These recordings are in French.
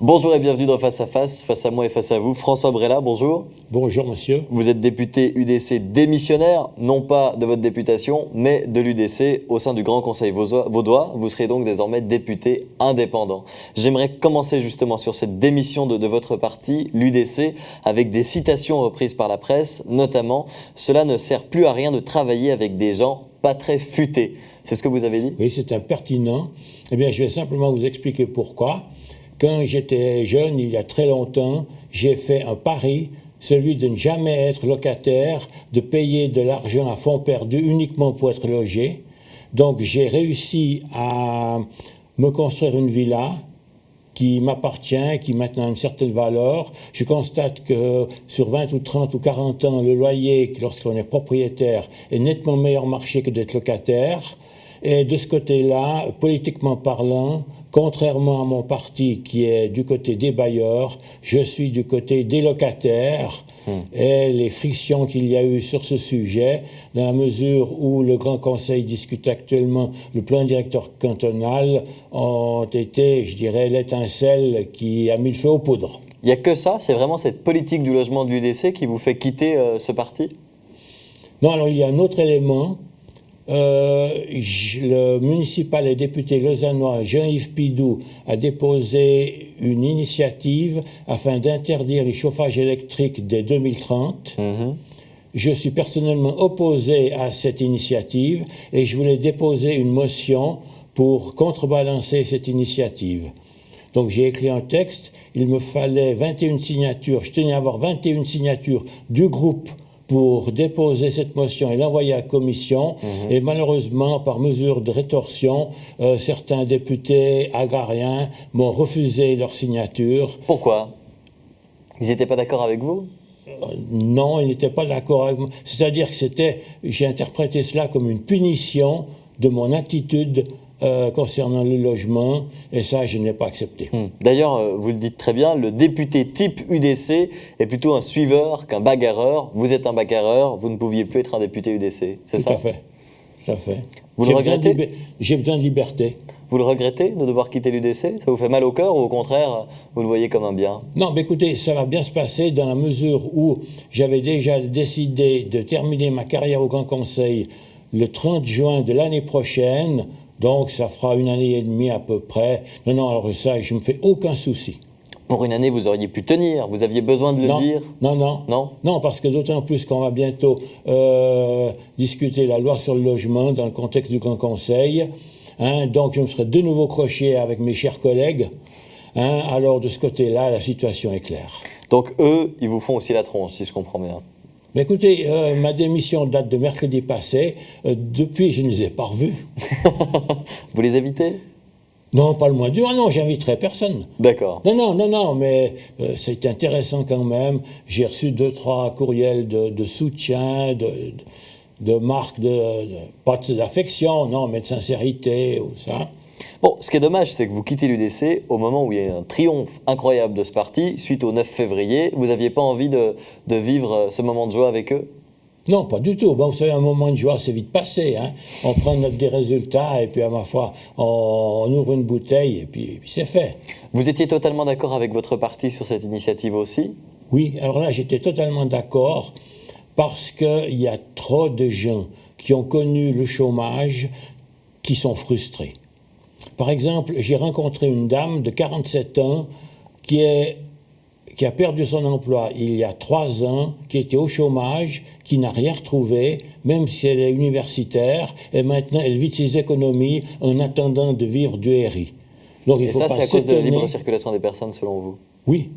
Bonjour et bienvenue dans Face à Face. Face à moi et face à vous, François Brella, bonjour. Bonjour monsieur. Vous êtes député UDC démissionnaire, non pas de votre députation, mais de l'UDC au sein du Grand Conseil vaudois. Vous serez donc désormais député indépendant. J'aimerais commencer justement sur cette démission de votre parti, l'UDC, avec des citations reprises par la presse, notamment « Cela ne sert plus à rien de travailler avec des gens pas très futés ». C'est ce que vous avez dit? Oui, c'est impertinent. Eh bien, je vais simplement vous expliquer pourquoi. Quand j'étais jeune, il y a très longtemps, j'ai fait un pari, celui de ne jamais être locataire, de payer de l'argent à fonds perdu uniquement pour être logé. Donc j'ai réussi à me construire une villa qui m'appartient, qui maintenant a une certaine valeur. Je constate que sur 20 ou 30 ou 40 ans, le loyer, lorsqu'on est propriétaire, est nettement meilleur marché que d'être locataire. Et de ce côté-là, politiquement parlant, contrairement à mon parti qui est du côté des bailleurs, je suis du côté des locataires. Et les frictions qu'il y a eu sur ce sujet, dans la mesure où le Grand Conseil discute actuellement le plan directeur cantonal, ont été, je dirais, l'étincelle qui a mis le feu aux poudres. Il n'y a que ça? C'est vraiment cette politique du logement de l'UDC qui vous fait quitter ce parti? Non, alors il y a un autre élément. Le municipal et député lausannois Jean-Yves Pidou a déposé une initiative afin d'interdire les chauffages électriques dès 2030. Je suis personnellement opposé à cette initiative et je voulais déposer une motion pour contrebalancer cette initiative. Donc j'ai écrit un texte, il me fallait 21 signatures, je tenais à avoir 21 signatures du groupe pour déposer cette motion et l'envoyer à la commission. Et malheureusement, par mesure de rétorsion, certains députés agrariens m'ont refusé leur signature. Pourquoi? Ils n'étaient pas d'accord avec vous? Non, ils n'étaient pas d'accord avec moi. C'est-à-dire que j'ai interprété cela comme une punition de mon attitude concernant le logement, et ça, je ne l'ai pas accepté. D'ailleurs, vous le dites très bien, le député type UDC est plutôt un suiveur qu'un bagarreur. Vous êtes un bagarreur, vous ne pouviez plus être un député UDC, c'est ça? Tout à fait, tout à fait. Vous le regrettez? J'ai besoin de liberté. Vous le regrettez de devoir quitter l'UDC? Ça vous fait mal au cœur ou au contraire, vous le voyez comme un bien? Non, mais écoutez, ça va bien se passer dans la mesure où j'avais déjà décidé de terminer ma carrière au Grand Conseil le 30 juin de l'année prochaine. Donc, ça fera 1 année et demie à peu près. Non, alors ça, je ne me fais aucun souci. Pour 1 année, vous auriez pu tenir. Vous aviez besoin de le dire? Non, parce que d'autant plus qu'on va bientôt discuter la loi sur le logement dans le contexte du Grand Conseil. Donc, je me serai de nouveau croché avec mes chers collègues. Alors, de ce côté-là, la situation est claire. Donc, eux, ils vous font aussi la tronche, si je comprends bien. Mais écoutez, ma démission date de mercredi passé. Depuis, je ne les ai pas revus. Vous les invitez? Non, pas le moins dur. Non, j'inviterai personne. D'accord. Non, mais c'est intéressant quand même. J'ai reçu 2-3 courriels de soutien, de marques pas d'affection, non, mais de sincérité ou ça. Bon, ce qui est dommage, c'est que vous quittez l'UDC au moment où il y a un triomphe incroyable de ce parti, suite au 9 février. Vous n'aviez pas envie de vivre ce moment de joie avec eux? Non, pas du tout. Bon, vous savez, un moment de joie, c'est vite passé. On prend des résultats et puis, à ma foi, on ouvre une bouteille et puis c'est fait. Vous étiez totalement d'accord avec votre parti sur cette initiative aussi? Oui, alors là, j'étais totalement d'accord parce qu'il y a trop de gens qui ont connu le chômage qui sont frustrés. Par exemple, j'ai rencontré une dame de 47 ans qui a perdu son emploi il y a 3 ans, qui était au chômage, qui n'a rien retrouvé, même si elle est universitaire, et maintenant elle vit de ses économies en attendant de vivre du RI. Donc, et ça, c'est à cause de la libre circulation des personnes, selon vous? Oui,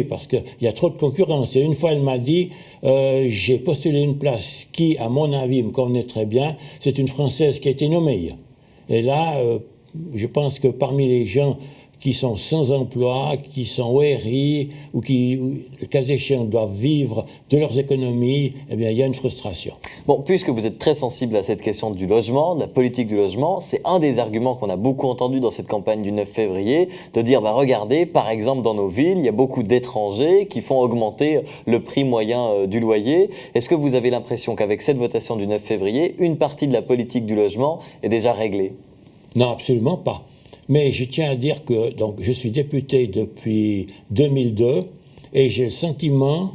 parce qu'il y a trop de concurrence. Et une fois, elle m'a dit, j'ai postulé une place qui, à mon avis, me convenait très bien. C'est une Française qui a été nommée. Et là, je pense que parmi les gens qui sont sans emploi, qui sont au RI, ou qui, le cas échéant, doivent vivre de leurs économies, eh bien, il y a une frustration. Bon, puisque vous êtes très sensible à cette question du logement, de la politique du logement, c'est un des arguments qu'on a beaucoup entendu dans cette campagne du 9 février, de dire, regardez, par exemple, dans nos villes, il y a beaucoup d'étrangers qui font augmenter le prix moyen du loyer. Est-ce que vous avez l'impression qu'avec cette votation du 9 février, une partie de la politique du logement est déjà réglée? Non, absolument pas. Mais je tiens à dire que donc, je suis député depuis 2002 et j'ai le sentiment,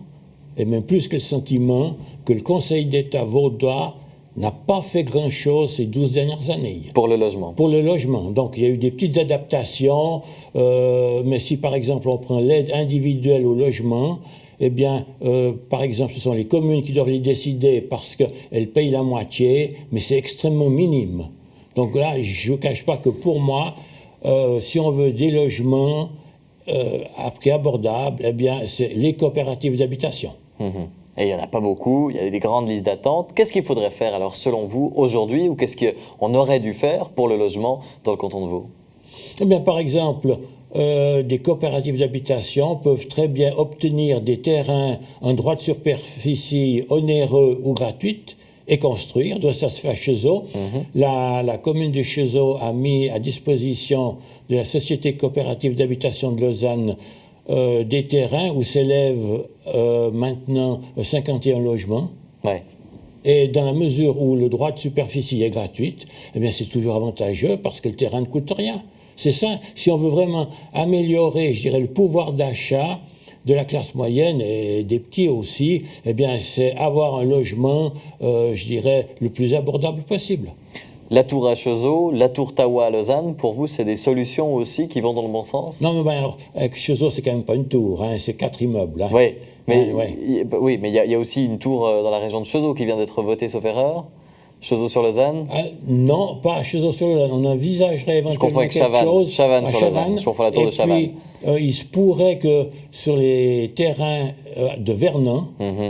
et même plus que le sentiment, que le Conseil d'État vaudois n'a pas fait grand-chose ces 12 dernières années. Pour le logement. Pour le logement. Donc, il y a eu des petites adaptations, mais si, par exemple, on prend l'aide individuelle au logement, eh bien, par exemple, ce sont les communes qui doivent les décider parce qu'elles payent la moitié, mais c'est extrêmement minime. Donc là, je ne vous cache pas que pour moi, si on veut des logements à prix abordable, eh bien, c'est les coopératives d'habitation. Et il n'y en a pas beaucoup, il y a des grandes listes d'attente. Qu'est-ce qu'il faudrait faire alors selon vous aujourd'hui, ou qu'est-ce qu'on aurait dû faire pour le logement dans le canton de Vaud? Eh bien, par exemple, des coopératives d'habitation peuvent très bien obtenir des terrains en droit de superficie onéreux ou gratuite et construire. Ça se fait à Cheseaux. La commune de Cheseaux a mis à disposition de la Société coopérative d'habitation de Lausanne des terrains où s'élèvent maintenant 51 logements. Ouais. Et dans la mesure où le droit de superficie est gratuit, eh bien c'est toujours avantageux parce que le terrain ne coûte rien. C'est ça. Si on veut vraiment améliorer, je dirais, le pouvoir d'achat de la classe moyenne et des petits aussi, eh bien c'est avoir un logement, je dirais, le plus abordable possible. La tour à Cheseaux, la tour Tawa à Lausanne, pour vous, c'est des solutions aussi qui vont dans le bon sens? Non, mais ben, alors, avec Cheseaux, c'est quand même pas une tour, hein, c'est 4 immeubles. Hein. Oui, mais Ouais. il y a aussi une tour dans la région de Cheseaux qui vient d'être votée, sauf erreur. Cheseaux-sur-Lausanne. Non, pas à Cheseaux-sur-Lausanne. On envisagerait éventuellement je confonds avec quelque Chavannes. chose Chavannes-sur-Lausanne. Je confonds la tour de Chavannes. Et puis, il se pourrait que sur les terrains de Vernon,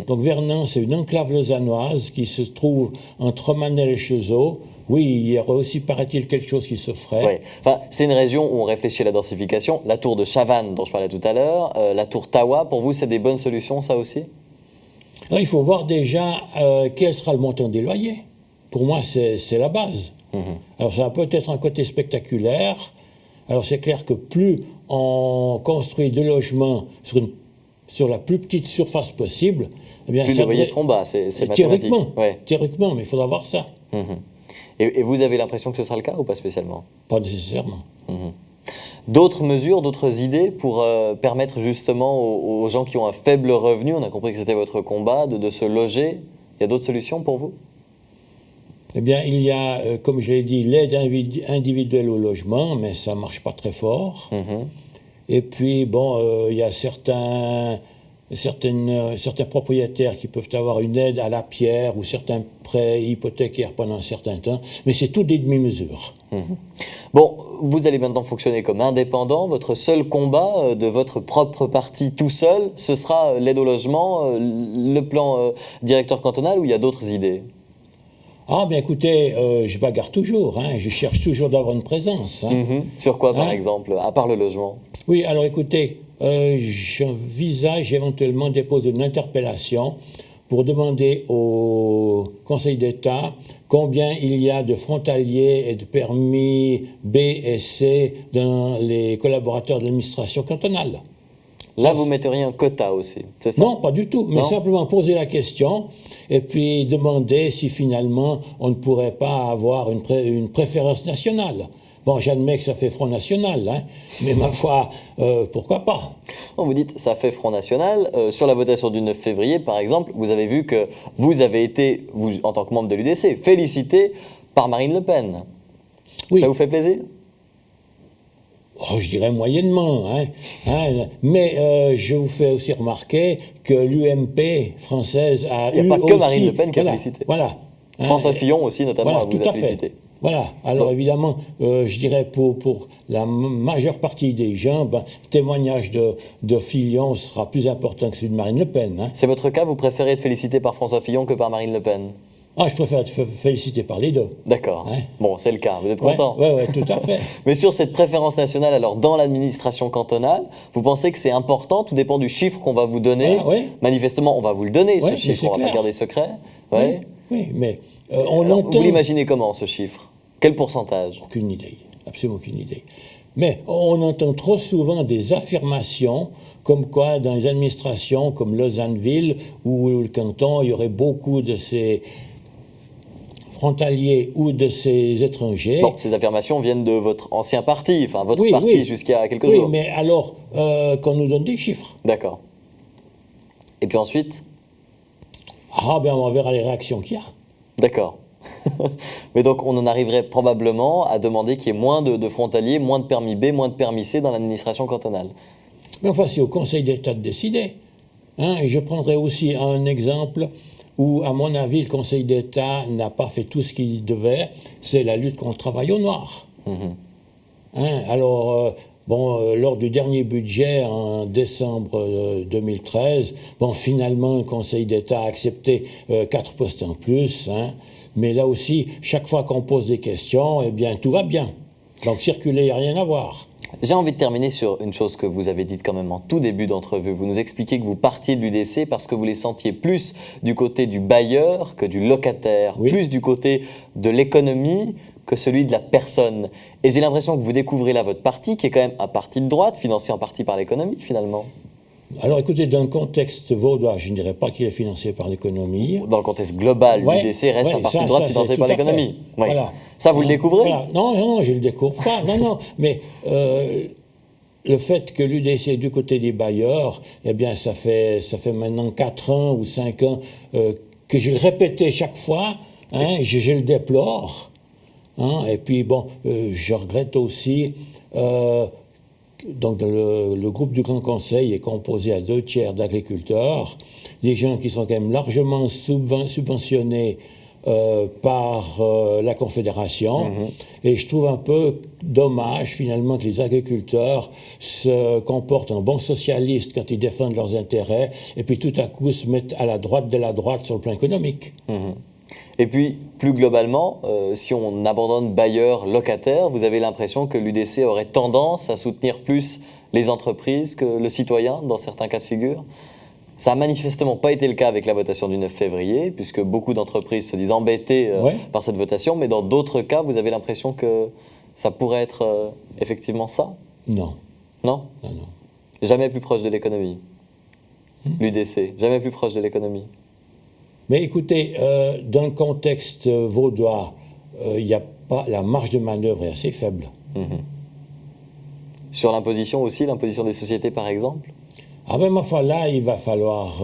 donc Vernon, c'est une enclave lausannoise qui se trouve entre Romanel et Cheseaux. Oui, il y aurait aussi, paraît-il, quelque chose qui se ferait. Ouais. Enfin, c'est une région où on réfléchit à la densification. La tour de Chavannes, dont je parlais tout à l'heure, la tour Tawa, pour vous, c'est des bonnes solutions, ça aussi? Alors, il faut voir déjà quel sera le montant des loyers. Pour moi, c'est la base. Alors, ça a peut-être un côté spectaculaire. Alors, c'est clair que plus on construit de logements sur la plus petite surface possible, eh bien, plus les loyers seront bas, c'est mathématique. Théoriquement, mais il faudra voir ça. Et vous avez l'impression que ce sera le cas ou pas spécialement? Pas nécessairement. D'autres mesures, d'autres idées pour permettre justement aux gens qui ont un faible revenu, on a compris que c'était votre combat, de se loger. Il y a d'autres solutions pour vous? Eh bien, il y a, comme je l'ai dit, l'aide individuelle au logement, mais ça ne marche pas très fort. Et puis, bon, il y a certains propriétaires qui peuvent avoir une aide à la pierre ou certains prêts hypothécaires pendant un certain temps, mais c'est tout des demi-mesures. Bon, vous allez maintenant fonctionner comme indépendant. Votre seul combat de votre propre parti tout seul, ce sera l'aide au logement, le plan directeur cantonal, ou il y a d'autres idées? Ah, bien écoutez, je bagarre toujours, hein, je cherche toujours d'avoir une présence. Hein. Sur quoi, par exemple, à part le logement? Oui, alors écoutez, j'envisage éventuellement déposer une interpellation pour demander au Conseil d'État combien il y a de frontaliers et de permis B et C dans les collaborateurs de l'administration cantonale. Là, vous metteriez un quota aussi, c'est ça? Non, pas du tout, mais simplement poser la question et puis demander si finalement on ne pourrait pas avoir une préférence nationale. Bon, j'admets que ça fait Front National, hein, mais ma foi, pourquoi pas? Vous dites, ça fait Front National. Sur la votation du 9 février, par exemple, vous avez vu que vous avez été, vous, en tant que membre de l'UDC, félicité par Marine Le Pen. Oui. Ça vous fait plaisir? Oh, je dirais moyennement, hein, mais je vous fais aussi remarquer que l'UMP française a eu aussi... Il n'y a pas que Marine Le Pen qui a félicité. Voilà. François Fillon aussi, notamment, vous a félicité. Voilà. Alors évidemment, je dirais pour la majeure partie des gens, le témoignage de Fillon sera plus important que celui de Marine Le Pen. Hein. C'est votre cas, vous préférez être félicité par François Fillon que par Marine Le Pen? Ah, je préfère être félicité par les deux. D'accord. Hein? Bon, c'est le cas. Vous êtes content? Oui, tout à fait. Mais sur cette préférence nationale, alors dans l'administration cantonale, vous pensez que c'est important? Tout dépend du chiffre qu'on va vous donner. Manifestement, on va vous le donner, ce chiffre. On ne va pas garder secret. Oui, mais on alors, entend... Vous l'imaginez comment, ce chiffre? Quel pourcentage? Aucune idée. Absolument aucune idée. Mais on entend trop souvent des affirmations comme quoi dans les administrations comme Lausanne-Ville ou le canton, il y aurait beaucoup de ces frontaliers ou de ces étrangers. Bon, ces affirmations viennent de votre ancien parti, enfin votre Oui, parti oui. jusqu'à quelques Oui, jours. mais alors qu'on nous donne des chiffres. D'accord. Et puis ensuite, Ah ben on verra les réactions qu'il y a. d'accord. Mais donc on en arriverait probablement à demander qu'il y ait moins de frontaliers, moins de permis B, moins de permis C dans l'administration cantonale. Mais enfin, c'est au Conseil d'État de décider. Hein, et je prendrai aussi un exemple où, à mon avis, le Conseil d'État n'a pas fait tout ce qu'il devait, c'est la lutte contre le travail au noir. Hein, alors, lors du dernier budget, en décembre 2013, finalement, le Conseil d'État a accepté 4 postes en plus. Hein, mais là aussi, chaque fois qu'on pose des questions, eh bien, tout va bien. Donc, circuler, il n'y a rien à voir. J'ai envie de terminer sur une chose que vous avez dite quand même en tout début d'entrevue. Vous nous expliquez que vous partiez de l'UDC parce que vous les sentiez plus du côté du bailleur que du locataire, Oui. plus du côté de l'économie que celui de la personne. Et j'ai l'impression que vous découvrez là votre parti, qui est quand même un parti de droite, financé en partie par l'économie finalement. Alors écoutez, dans le contexte vaudois, je ne dirais pas qu'il est financé par l'économie. Dans le contexte global, Ouais, l'UDC reste un parti de droite ça, financé c'est par tout à l'économie. fait. Oui. Voilà. Ça, vous le découvrez Voilà. Non, je ne le découvre pas. Non, mais le fait que l'UDC est du côté des bailleurs, eh bien, ça fait maintenant 4 ans ou 5 ans que je le répétais chaque fois, hein, je le déplore. Hein, et puis, je regrette aussi... Donc, le groupe du Grand Conseil est composé à 2/3 d'agriculteurs, des gens qui sont quand même largement subventionnés par la Confédération. Et je trouve un peu dommage, finalement, que les agriculteurs se comportent en bons socialistes quand ils défendent leurs intérêts, et puis tout à coup se mettent à la droite de la droite sur le plan économique. Et puis, plus globalement, si on abandonne bailleurs, locataires, vous avez l'impression que l'UDC aurait tendance à soutenir plus les entreprises que le citoyen dans certains cas de figure. Ça n'a manifestement pas été le cas avec la votation du 9 février, puisque beaucoup d'entreprises se disent embêtées par cette votation, mais dans d'autres cas, vous avez l'impression que ça pourrait être effectivement ça? Non. Non? Non, non. Jamais plus proche de l'économie. L'UDC, jamais plus proche de l'économie. Mais écoutez, dans le contexte vaudois, la marge de manœuvre est assez faible. Sur l'imposition aussi, l'imposition des sociétés par exemple? Ah ben, là, il va falloir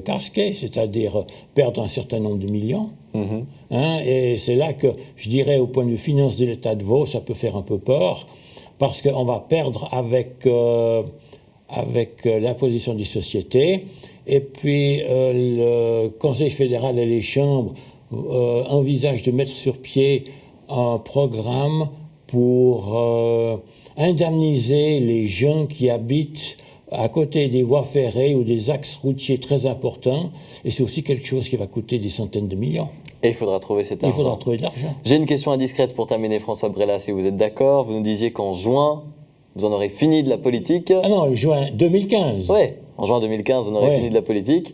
casquer, c'est-à-dire perdre un certain nombre de millions. Hein, et c'est là que, je dirais, au point de vue finance de l'État de Vaud, ça peut faire un peu peur, parce qu'on va perdre avec l'imposition des sociétés. Et puis, le Conseil fédéral et les chambres envisagent de mettre sur pied un programme pour indemniser les gens qui habitent à côté des voies ferrées ou des axes routiers très importants. Et c'est aussi quelque chose qui va coûter des centaines de millions. Et il faudra trouver cet argent. Il faudra trouver de l'argent. J'ai une question indiscrète pour terminer, François Brella, si vous êtes d'accord. Vous nous disiez qu'en juin, vous en aurez fini de la politique. Ah non, juin 2015. Oui, en juin 2015, on aurait Ouais. fini de la politique.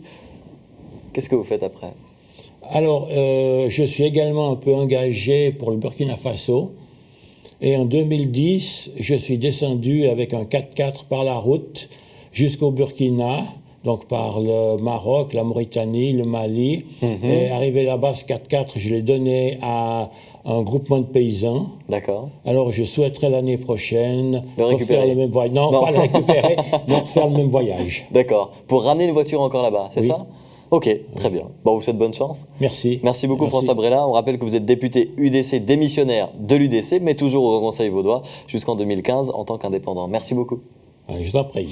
Qu'est-ce que vous faites après? Alors, je suis également un peu engagé pour le Burkina Faso. Et en 2010, je suis descendu avec un 4x4 par la route jusqu'au Burkina, donc par le Maroc, la Mauritanie, le Mali. Et arrivé là-bas, ce 4x4, je l'ai donné à un groupement de paysans. D'accord. Alors, je souhaiterais l'année prochaine Le récupérer. refaire le même voyage. Non, pas le récupérer, mais refaire le même voyage. D'accord. Pour ramener une voiture encore là-bas, c'est Oui. ça? Ok, très bien. Bon, vous souhaite bonne chance. Merci. Merci beaucoup François Brella. On rappelle que vous êtes député UDC démissionnaire de l'UDC, mais toujours au Conseil vaudois jusqu'en 2015 en tant qu'indépendant. Merci beaucoup. Allez, je t'en prie.